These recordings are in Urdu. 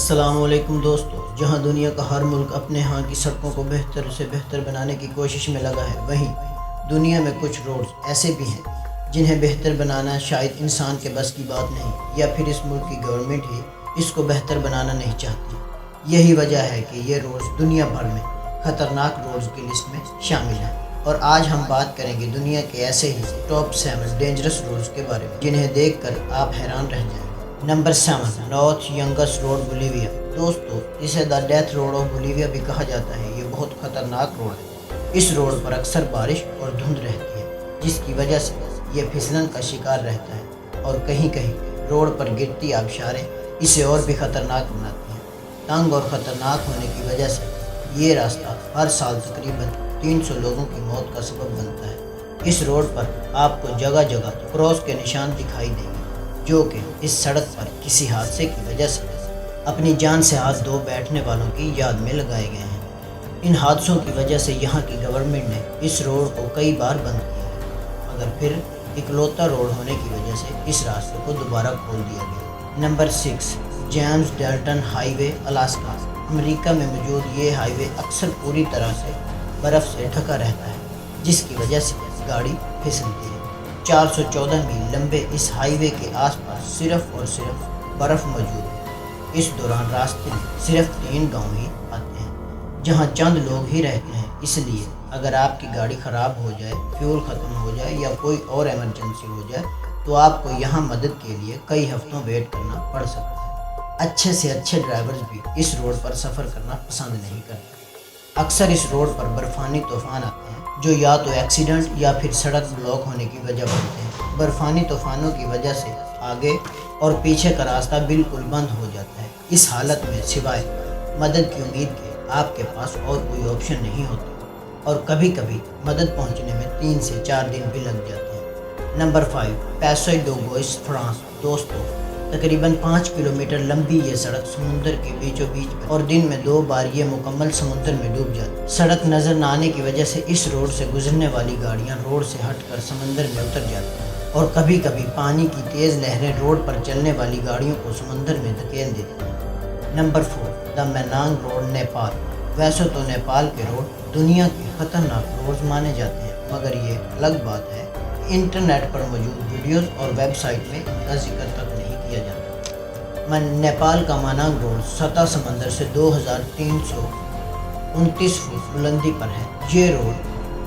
السلام علیکم دوستو، جہاں دنیا کا ہر ملک اپنے ہاں کی سڑکوں کو بہتر سے بہتر بنانے کی کوشش میں لگا ہے، وہیں دنیا میں کچھ روڈز ایسے بھی ہیں جنہیں بہتر بنانا شاید انسان کے بس کی بات نہیں، یا پھر اس ملک کی گورنمنٹ ہی اس کو بہتر بنانا نہیں چاہتی۔ یہی وجہ ہے کہ یہ روڈز دنیا بھر میں خطرناک روڈز کی لسٹ میں شامل ہیں، اور آج ہم بات کریں گے دنیا کے ایسے ہی ٹاپ 7 ڈینجرس روڈز کے بارے میں جنہیں دیکھ کر آپ حیران رہ جائیں گے۔ Number 7، North Yungas road Bolivia. دوستو، اسے the death road of Bolivia بھی کہا جاتا ہے۔ یہ بہت خطرناک روڈ ہے۔ اس روڈ پر اکثر بارش اور دھند رہتی ہے، جس کی وجہ سے یہ پھسلن کا شکار رہتا ہے، اور کہیں کہیں روڈ پر گرتی آبشاریں اسے اور بھی خطرناک بناتی ہیں۔ تنگ اور خطرناک ہونے کی وجہ سے یہ راستہ ہر سال تقریباً 300 لوگوں کی موت کا سبب بنتا ہے۔ اس روڈ پر آپ کو جگہ جگہ کراس کے نشان دکھائی دیں گے، جو کہ اس سڑک پر کسی حادثے کی وجہ سے اپنی جان سے ہاتھ دھو بیٹھنے والوں کی یاد میں لگائے گئے ہیں۔ ان حادثوں کی وجہ سے یہاں کی گورنمنٹ نے اس روڈ کو کئی بار بند کیا ہے، مگر پھر اکلوتا روڈ ہونے کی وجہ سے اس راستے کو دوبارہ کھول دیا گیا۔ نمبر 6، جیمز ڈیلٹن ہائی وے، الاسکا۔ امریکہ میں موجود یہ ہائی وے اکثر پوری طرح سے برف سے ڈھکا رہتا ہے، جس کی وجہ سے گاڑی پھسلتی ہے۔ 414 میل لمبے اس ہائی وے کے آس پاس صرف اور صرف برف موجود ہے۔ اس دوران راستے میں صرف 3 گاؤں ہی آتے ہیں، جہاں چند لوگ ہی رہتے ہیں۔ اس لیے اگر آپ کی گاڑی خراب ہو جائے، فیول ختم ہو جائے یا کوئی اور ایمرجنسی ہو جائے تو آپ کو یہاں مدد کے لیے کئی ہفتوں ویٹ کرنا پڑ سکتا ہے۔ اچھے سے اچھے ڈرائیورز بھی اس روڈ پر سفر کرنا پسند نہیں کرتے۔ اکثر اس روڈ پر برفانی طوفان آتے ہیں، جو یا تو ایکسیڈنٹ یا پھر سڑک بلاک ہونے کی وجہ بنتے ہیں۔ برفانی طوفانوں کی وجہ سے آگے اور پیچھے کا راستہ بالکل بند ہو جاتا ہے۔ اس حالت میں سوائے مدد کی امید کے آپ کے پاس اور کوئی آپشن نہیں ہوتا، اور کبھی کبھی مدد پہنچنے میں 3 سے 4 دن بھی لگ جاتے ہیں۔ Number 5، Passage du Gois, France. دوستو، تقریباً 5 کلومیٹر لمبی یہ سڑک سمندر کے بیچوں بیچ میں، اور دن میں 2 بار یہ مکمل سمندر میں ڈوب جاتی ہے۔ سڑک نظر نہ آنے کی وجہ سے اس روڈ سے گزرنے والی گاڑیاں روڈ سے ہٹ کر سمندر میں اتر جاتی ہیں، اور کبھی کبھی پانی کی تیز لہریں روڈ پر چلنے والی گاڑیوں کو سمندر میں دھکیل دیتی ہیں۔ نمبر 4، دا مینانگ روڈ، نیپال۔ ویسے تو نیپال کے روڈ دنیا کے خطرناک روڈز مانے جاتے ہیں، مگر یہ الگ بات ہے کہ انٹرنیٹ پر موجود ویڈیوز اور ویب سائٹ میں ان کا ذکر تک نہیں کیا جاتا۔ نیپال کا مانانگ روڈ سطح سمندر سے 2329 فٹ بلندی پر ہے۔ یہ روڈ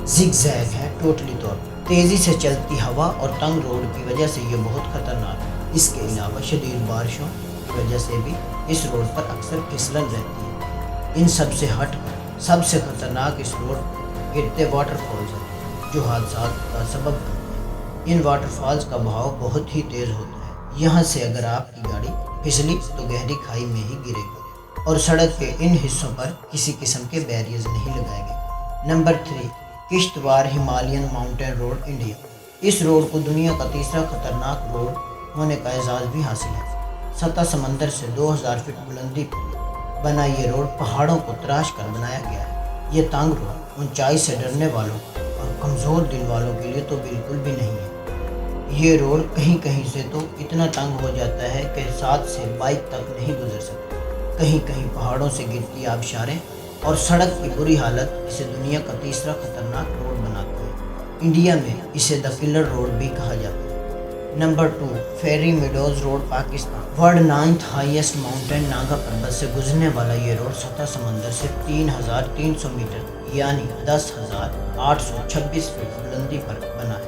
زگ زیگ ہے ٹوٹلی طور پر۔ تیزی سے چلتی ہوا اور تنگ روڈ کی وجہ سے یہ بہت خطرناک ہے۔ اس کے علاوہ شدید بارشوں کی وجہ سے بھی اس روڈ پر اکثر پھسلن رہتی ہے۔ ان سب سے ہٹ کر سب سے خطرناک اس روڈ پر گرتے واٹر فالز ہیں، جو حادثات کا سبب بنتے ہیں۔ ان واٹر فالز کا بہاؤ بہت ہی تیز ہوتا ہے۔ یہاں سے اگر آپ کی گاڑی پھسلی تو گہری کھائی میں ہی گرے گی، اور سڑک کے ان حصوں پر کسی قسم کے بیریئرز نہیں لگائے گئے۔ Number 3، Kishtwar Himalayan mountain road, India. اس روڈ کو دنیا کا تیسرا خطرناک روڈ ہونے کا اعزاز بھی حاصل ہے۔ سطح سمندر سے 2000 فٹ بلندی پر بنا یہ روڈ پہاڑوں کو تراش کر بنایا گیا ہے۔ یہ تنگ روڈ اونچائی سے ڈرنے والوں اور کمزور دل والوں کے لیے تو بالکل بھی نہیں ہے۔ یہ روڈ کہیں کہیں سے تو اتنا تنگ ہو جاتا ہے کہ ساتھ سے بائک تک نہیں گزر سکتی۔ کہیں کہیں پہاڑوں سے گرتی آبشاریں اور سڑک کی بری حالت اسے دنیا کا تیسرا خطرناک روڈ بناتی ہے۔ انڈیا میں اسے دا کلر روڈ بھی کہا جاتا ہے۔ Number 2، Fairy Meadows road, Pakistan. World 9th highest mountain Nanga Parbat سے گزرنے والا یہ روڈ سطح سمندر سے 3300 میٹر یعنی 10,826 فٹ بلندی پر بنا ہے۔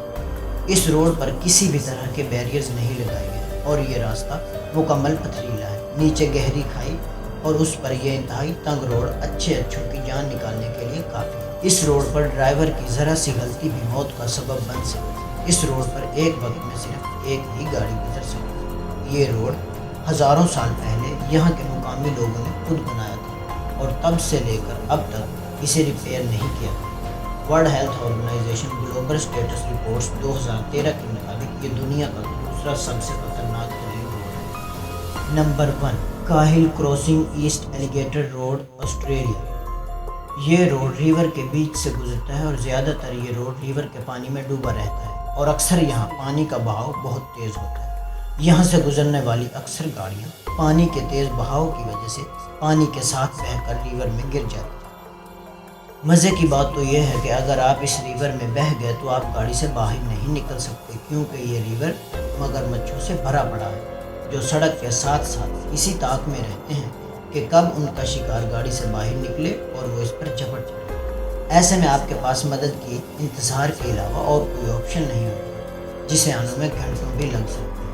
اس روڈ پر کسی بھی طرح کے بیریئرز نہیں لگائے گئے، اور یہ راستہ مکمل پتھریلا ہے۔ نیچے گہری کھائی اور اس پر یہ انتہائی تنگ روڈ اچھوں کی جان نکالنے کے لیے کافی ہے۔ اس روڈ پر ڈرائیور کی ذرا سی غلطی بھی موت کا سبب بن سکتی ہے۔ اس روڈ پر ایک وقت میں صرف ایک ہی گاڑی گزر سکتی ہے۔ یہ روڈ ہزاروں سال پہلے یہاں کے مقامی لوگوں نے خود بنایا تھا، اور تب سے لے کر اب تک اسے ریپیئر نہیں کیا گیا۔ World Health Organization global status reports 2013 کے مطابق یہ دنیا کا دوسرا سب سے خطرناک ترین روڈ ہے۔ Number 1، Cahill crossing, East Alligator road, Australia. یہ روڈ ریور کے بیچ سے گزرتا ہے، اور زیادہ تر یہ روڈ ریور کے پانی میں ڈوبا رہتا ہے، اور اکثر یہاں پانی کا بہاؤ بہت تیز ہوتا ہے۔ یہاں سے گزرنے والی اکثر گاڑیاں پانی کے تیز بہاؤ کی وجہ سے پانی کے ساتھ بہہ کر ریور میں گر جاتی ہیں۔ مزے کی بات تو یہ ہے کہ اگر آپ اس ریور میں بہہ گئے تو آپ گاڑی سے باہر نہیں نکل سکتے، کیونکہ یہ ریور مگرمچھوں سے بھرا پڑا ہے جو سڑک کے ساتھ ساتھ اسی طاق میں رہتے ہیں کہ کب ان کا شکار گاڑی سے باہر نکلے اور وہ اس پر جھپٹ چڑھے۔ ایسے میں آپ کے پاس مدد کی انتظار کے علاوہ اور کوئی آپشن نہیں ہوتا، جسے آنے میں گھنٹوں بھی لگ سکتے ہیں۔